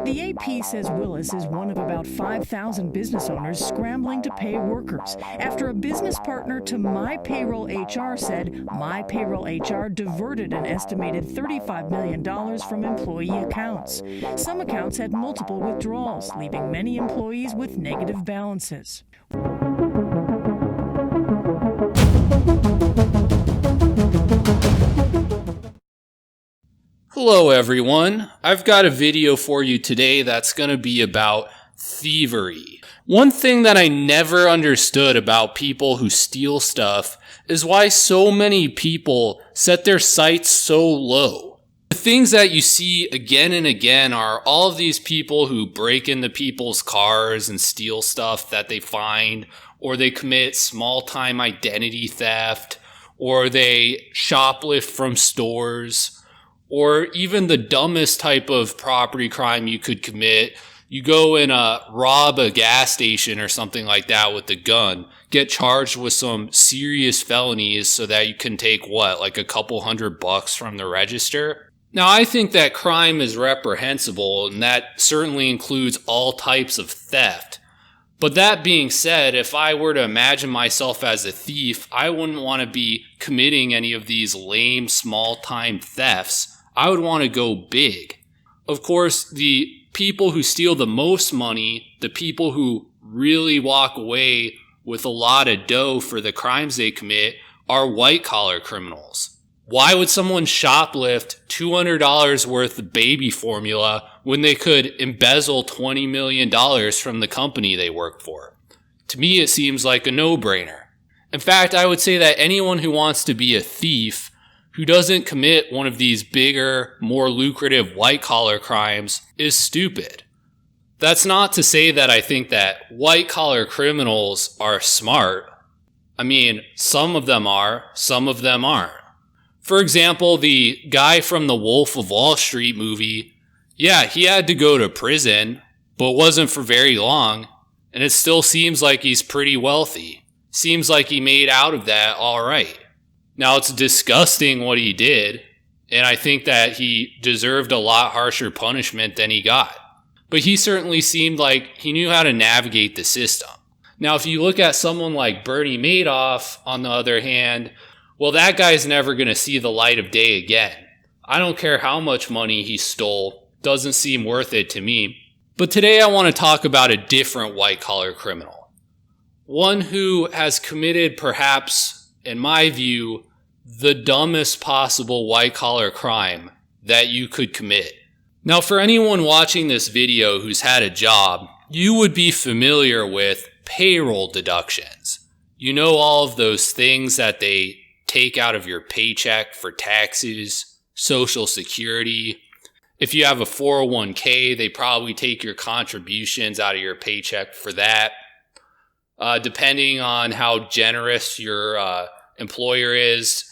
The AP says Willis is one of about 5,000 business owners scrambling to pay workers after a business partner to MyPayrollHR said MyPayrollHR diverted an estimated $35 million from employee accounts. Some accounts had multiple withdrawals, leaving many employees with negative balances. Hello everyone, I've got a video for you today that's going to be about thievery. One thing that I never understood about people who steal stuff is why so many people set their sights so low. The things that you see again and again are all of these people who break into people's cars and steal stuff that they find, or they commit small-time identity theft, or they shoplift from stores. Or even the dumbest type of property crime you could commit. You go and rob a gas station or something like that with a gun, get charged with some serious felonies so that you can take like a couple $100 from the register. Now, I think that crime is reprehensible, and that certainly includes all types of theft. But that being said, if I were to imagine myself as a thief, I wouldn't want to be committing any of these lame small-time thefts. I would want to go big. Of course, the people who steal the most money, the people who really walk away with a lot of dough for the crimes they commit, are white-collar criminals. Why would someone shoplift $200 worth of baby formula when they could embezzle $20 million from the company they work for? To me, it seems like a no-brainer. In fact, I would say that anyone who wants to be a thief who doesn't commit one of these bigger, more lucrative white-collar crimes is stupid. That's not to say that I think that white-collar criminals are smart. I mean, some of them are, some of them aren't. For example, the guy from the Wolf of Wall Street movie, yeah, he had to go to prison, but wasn't for very long, and it still seems like he's pretty wealthy. Seems like he made out of that all right. Now, it's disgusting what he did, and I think that he deserved a lot harsher punishment than he got. But he certainly seemed like he knew how to navigate the system. Now, if you look at someone like Bernie Madoff, on the other hand, well, that guy's never going to see the light of day again. I don't care how much money he stole, doesn't seem worth it to me. But today I want to talk about a different white-collar criminal. One who has committed perhaps, in my view, the dumbest possible white-collar crime that you could commit. Now, for anyone watching this video who's had a job, you would be familiar with payroll deductions. You know all of those things that they take out of your paycheck for taxes, Social Security. If you have a 401k, they probably take your contributions out of your paycheck for that. Depending on how generous your employer is,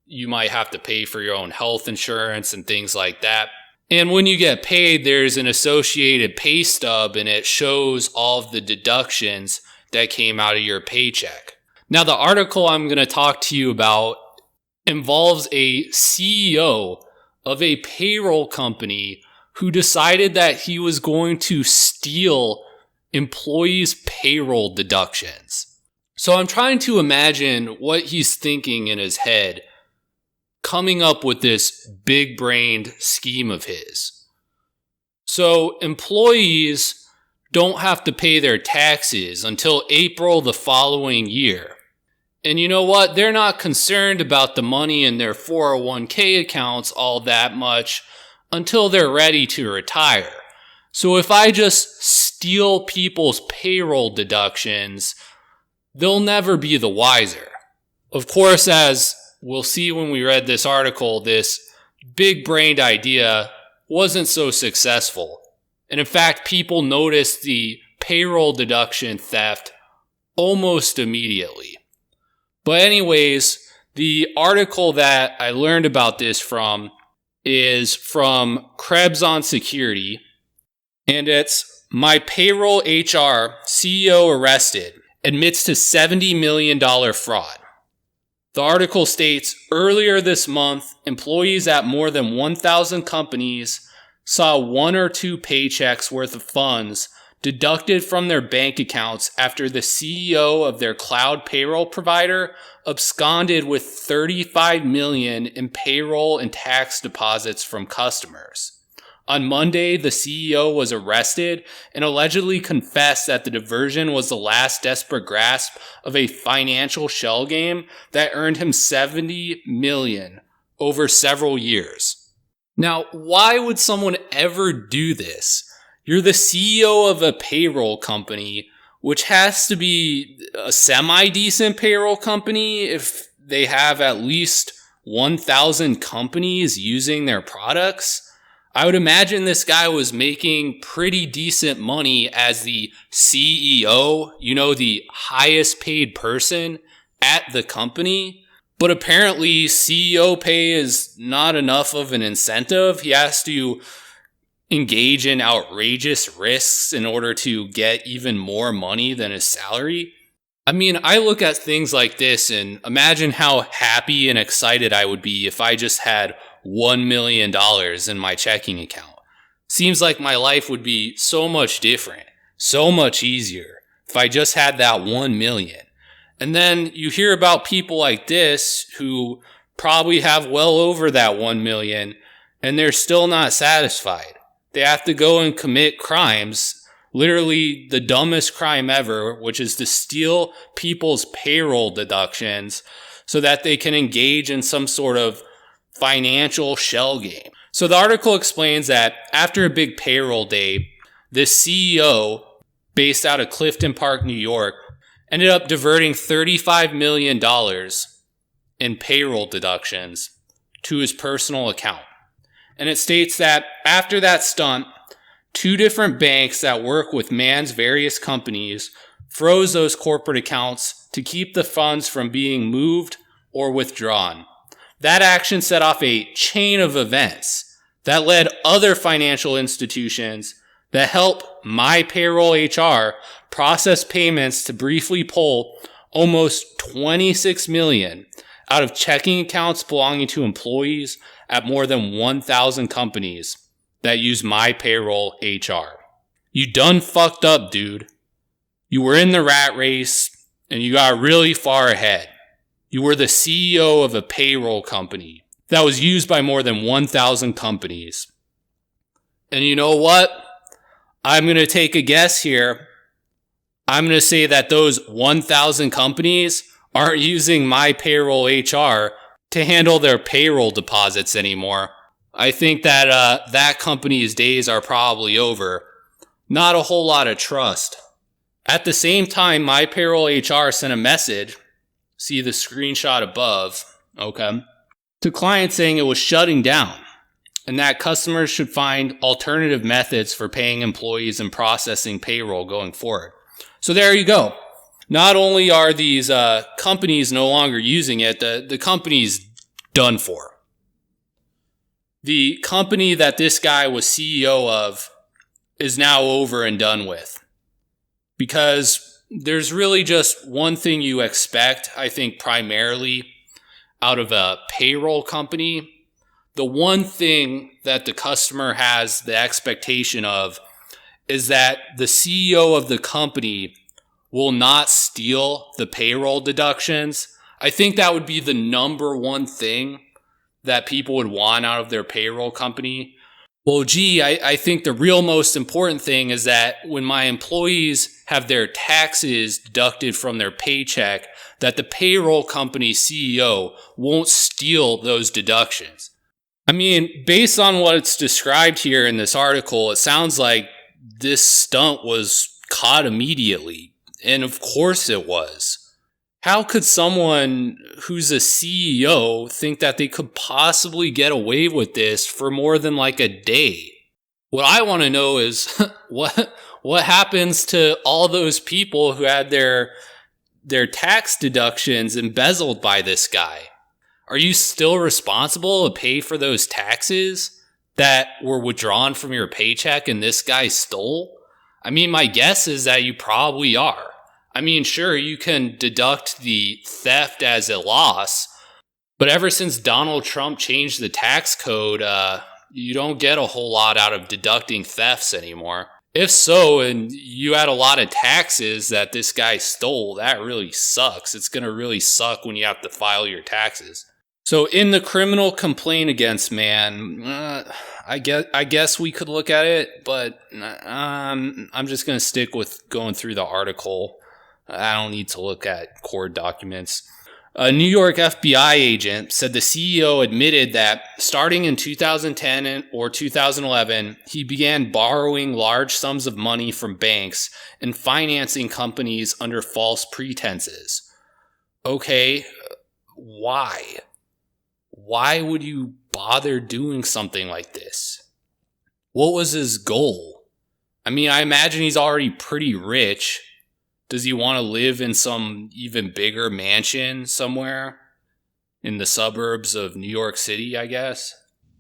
you might have to pay for your own health insurance and things like that. And when you get paid, there's an associated pay stub, and it shows all of the deductions that came out of your paycheck. Now, the article I'm going to talk to you about involves a CEO of a payroll company who decided that he was going to steal employees' payroll deductions. So I'm trying to imagine what he's thinking in his head, coming up with this big-brained scheme of his. So employees don't have to pay their taxes until April the following year. And you know what? They're not concerned about the money in their 401k accounts all that much until they're ready to retire. So if I just steal people's payroll deductions, they'll never be the wiser. Of course, as we'll see when we read this article, this big-brained idea wasn't so successful. And in fact, people noticed the payroll deduction theft almost immediately. But anyways, the article that I learned about this from is from Krebs on Security, and it's MyPayrollHR CEO arrested, admits to $70 million fraud. The article states, earlier this month, employees at more than 1,000 companies saw 1 or 2 paychecks worth of funds deducted from their bank accounts after the CEO of their cloud payroll provider absconded with $35 million in payroll and tax deposits from customers. On Monday, the CEO was arrested and allegedly confessed that the diversion was the last desperate grasp of a financial shell game that earned him $70 million over several years. Now, why would someone ever do this? You're the CEO of a payroll company, which has to be a semi-decent payroll company if they have at least 1,000 companies using their products. I would imagine this guy was making pretty decent money as the CEO, the highest paid person at the company. But apparently CEO pay is not enough of an incentive. He has to engage in outrageous risks in order to get even more money than his salary. I mean, I look at things like this and imagine how happy and excited I would be if I just had $1 million in my checking account. Seems like my life would be so much different, so much easier if I just had that 1 million. And then you hear about people like this who probably have well over that 1 million and they're still not satisfied. They have to go and commit crimes, literally the dumbest crime ever, which is to steal people's payroll deductions so that they can engage in some sort of financial shell game. So the article explains that after a big payroll day, this CEO based out of Clifton Park, New York, ended up diverting $35 million in payroll deductions to his personal account. And it states that after that stunt, 2 different banks that work with Mann's various companies froze those corporate accounts to keep the funds from being moved or withdrawn. That action set off a chain of events that led other financial institutions that help MyPayrollHR process payments to briefly pull almost $26 million out of checking accounts belonging to employees at more than 1,000 companies that use MyPayrollHR. You done fucked up, dude. You were in the rat race and you got really far ahead. You were the CEO of a payroll company that was used by more than 1,000 companies. And you know what? I'm going to take a guess here. I'm going to say that those 1,000 companies aren't using MyPayrollHR to handle their payroll deposits anymore. I think that that company's days are probably over. Not a whole lot of trust. At the same time, MyPayrollHR sent a message, see the screenshot above, okay, to clients saying it was shutting down and that customers should find alternative methods for paying employees and processing payroll going forward. So there you go. Not only are these companies no longer using it, the company's done for. The company that this guy was CEO of is now over and done with. Because there's really just one thing you expect, I think, primarily out of a payroll company. The one thing that the customer has the expectation of is that the CEO of the company will not steal the payroll deductions. I think that would be the number one thing that people would want out of their payroll company. Well, I think the real most important thing is that when my employees have their taxes deducted from their paycheck, that the payroll company CEO won't steal those deductions. I mean, based on what's described here in this article, it sounds like this stunt was caught immediately. And of course it was. How could someone who's a CEO think that they could possibly get away with this for more than like a day? What I want to know is what happens to all those people who had their tax deductions embezzled by this guy? Are you still responsible to pay for those taxes that were withdrawn from your paycheck and this guy stole? I mean, my guess is that you probably are. I mean, sure, you can deduct the theft as a loss, but ever since Donald Trump changed the tax code, You don't get a whole lot out of deducting thefts anymore. If so, and you had a lot of taxes that this guy stole, that really sucks. It's going to really suck when you have to file your taxes. So in the criminal complaint against Mann, I guess we could look at it, but I'm just going to stick with going through the article. I don't need to look at court documents. A New York FBI agent said the CEO admitted that starting in 2010 or 2011, he began borrowing large sums of money from banks and financing companies under false pretenses. Okay, why? Why would you bother doing something like this? What was his goal? I mean, I imagine he's already pretty rich. Does he want to live in some even bigger mansion somewhere in the suburbs of New York City, I guess?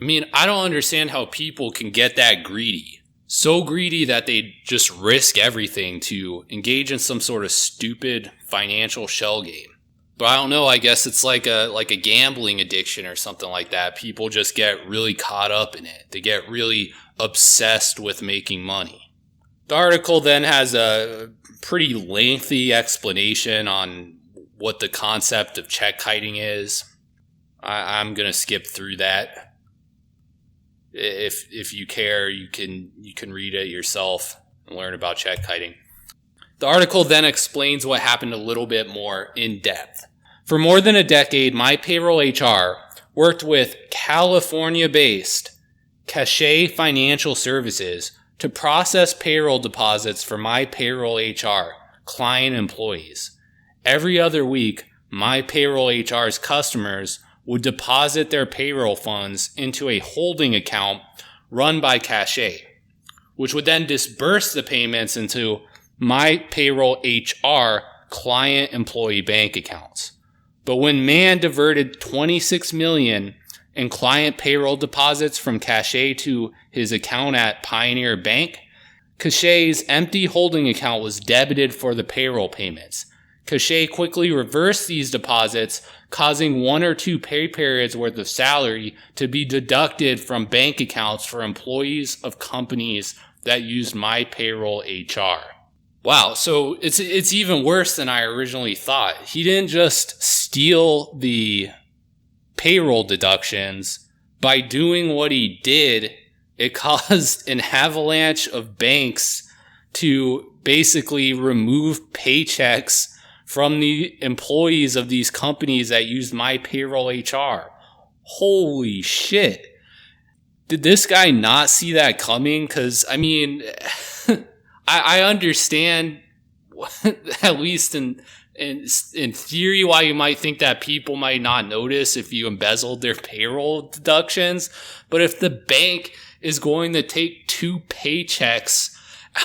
I mean, I don't understand how people can get that greedy. So greedy that they just risk everything to engage in some sort of stupid financial shell game. But I don't know, I guess it's like a gambling addiction or something like that. People just get really caught up in it. They get really obsessed with making money. The article then has a pretty lengthy explanation on what the concept of check kiting is. I'm going to skip through that. If you care, you can read it yourself and learn about check kiting. The article then explains what happened a little bit more in depth. For more than a decade, MyPayrollHR worked with California-based Cachet Financial Services to process payroll deposits for MyPayrollHR client employees. Every other week, MyPayrollHR's customers would deposit their payroll funds into a holding account run by Cachet, which would then disburse the payments into MyPayrollHR client employee bank accounts. But when Mann diverted $26 million in client payroll deposits from Cachet to his account at Pioneer Bank, Cachet's empty holding account was debited for the payroll payments. Cachet quickly reversed these deposits, causing 1 or 2 pay periods worth of salary to be deducted from bank accounts for employees of companies that used MyPayrollHR. Wow, so it's even worse than I originally thought. He didn't just steal the payroll deductions. By doing what he did, it caused an avalanche of banks to basically remove paychecks from the employees of these companies that used MyPayrollHR. Holy shit. Did this guy not see that coming? Because, I mean, I understand, at least in theory, why you might think that people might not notice if you embezzled their payroll deductions. But if the bank is going to take 2 paychecks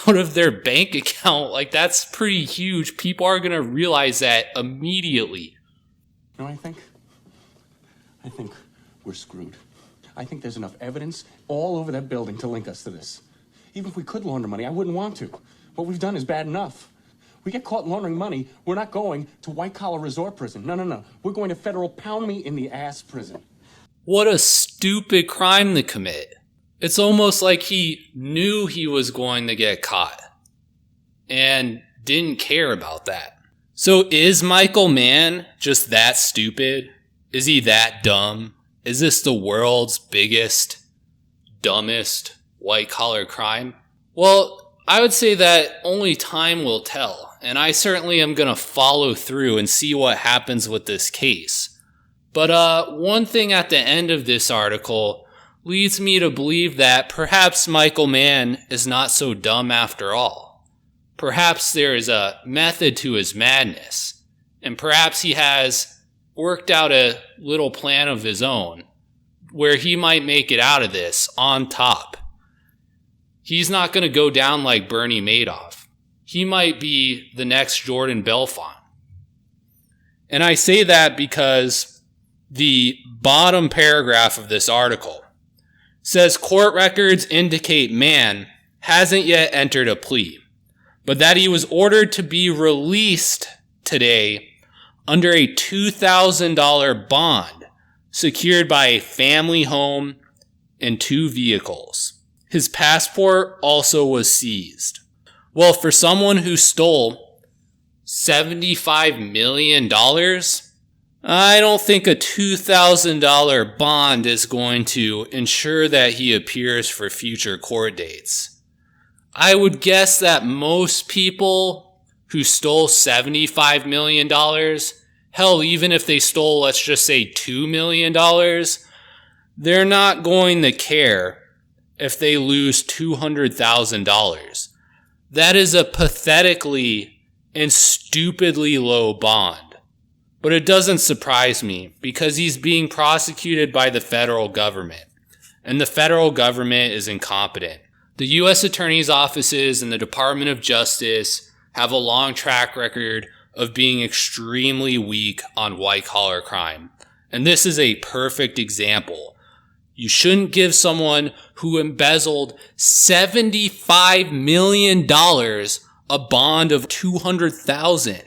out of their bank account, like, that's pretty huge. People are going to realize that immediately. You know what I think we're screwed. I think there's enough evidence all over that building to link us to this. Even if we could launder money, I wouldn't want to. What we've done is bad enough. We get caught laundering money, we're not going to white-collar resort prison. No. We're going to federal pound-me-in-the-ass prison. What a stupid crime to commit. It's almost like he knew he was going to get caught and didn't care about that. So is Michael Mann just that stupid? Is he that dumb? Is this the world's biggest, dumbest white-collar crime? Well, I would say that only time will tell, and I certainly am going to follow through and see what happens with this case. But one thing at the end of this article leads me to believe that perhaps Michael Mann is not so dumb after all. Perhaps there is a method to his madness, and perhaps he has worked out a little plan of his own where he might make it out of this on top. He's not going to go down like Bernie Madoff. He might be the next Jordan Belfont. And I say that because the bottom paragraph of this article says court records indicate Mann hasn't yet entered a plea, but that he was ordered to be released today under a $2,000 bond secured by a family home and 2 vehicles. His passport also was seized. Well, for someone who stole $75 million, I don't think a $2,000 bond is going to ensure that he appears for future court dates. I would guess that most people who stole $75 million, hell, even if they stole, let's just say $2 million, they're not going to care if they lose $200,000. That is a pathetically and stupidly low bond. But it doesn't surprise me because he's being prosecuted by the federal government, and the federal government is incompetent. The U.S. Attorney's offices and the Department of Justice have a long track record of being extremely weak on white-collar crime. And this is a perfect example. You shouldn't give someone who embezzled $75 million a bond of $200,000.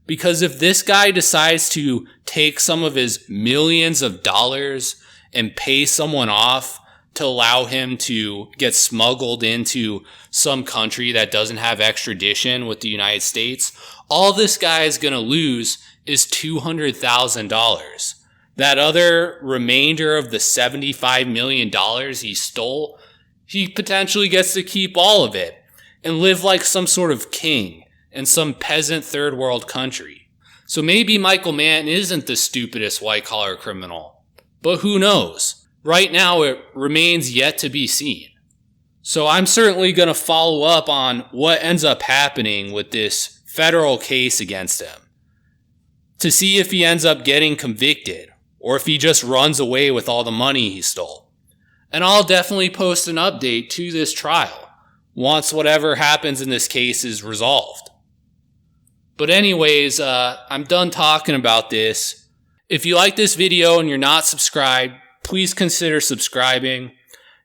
Because if this guy decides to take some of his millions of dollars and pay someone off to allow him to get smuggled into some country that doesn't have extradition with the United States, all this guy is going to lose is $200,000. That other remainder of the $75 million he stole, he potentially gets to keep all of it and live like some sort of king in some peasant third world country. So maybe Michael Mann isn't the stupidest white-collar criminal, but who knows? Right now, it remains yet to be seen. So I'm certainly going to follow up on what ends up happening with this federal case against him to see if he ends up getting convicted or if he just runs away with all the money he stole. And I'll definitely post an update to this trial once whatever happens in this case is resolved. But anyways, I'm done talking about this. If you like this video and you're not subscribed, please consider subscribing.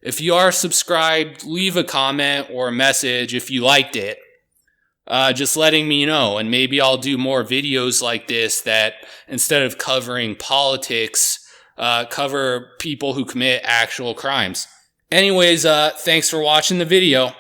If you are subscribed, leave a comment or a message if you liked it. Just letting me know, and maybe I'll do more videos like this that instead of covering politics, cover people who commit actual crimes. Anyways, thanks for watching the video.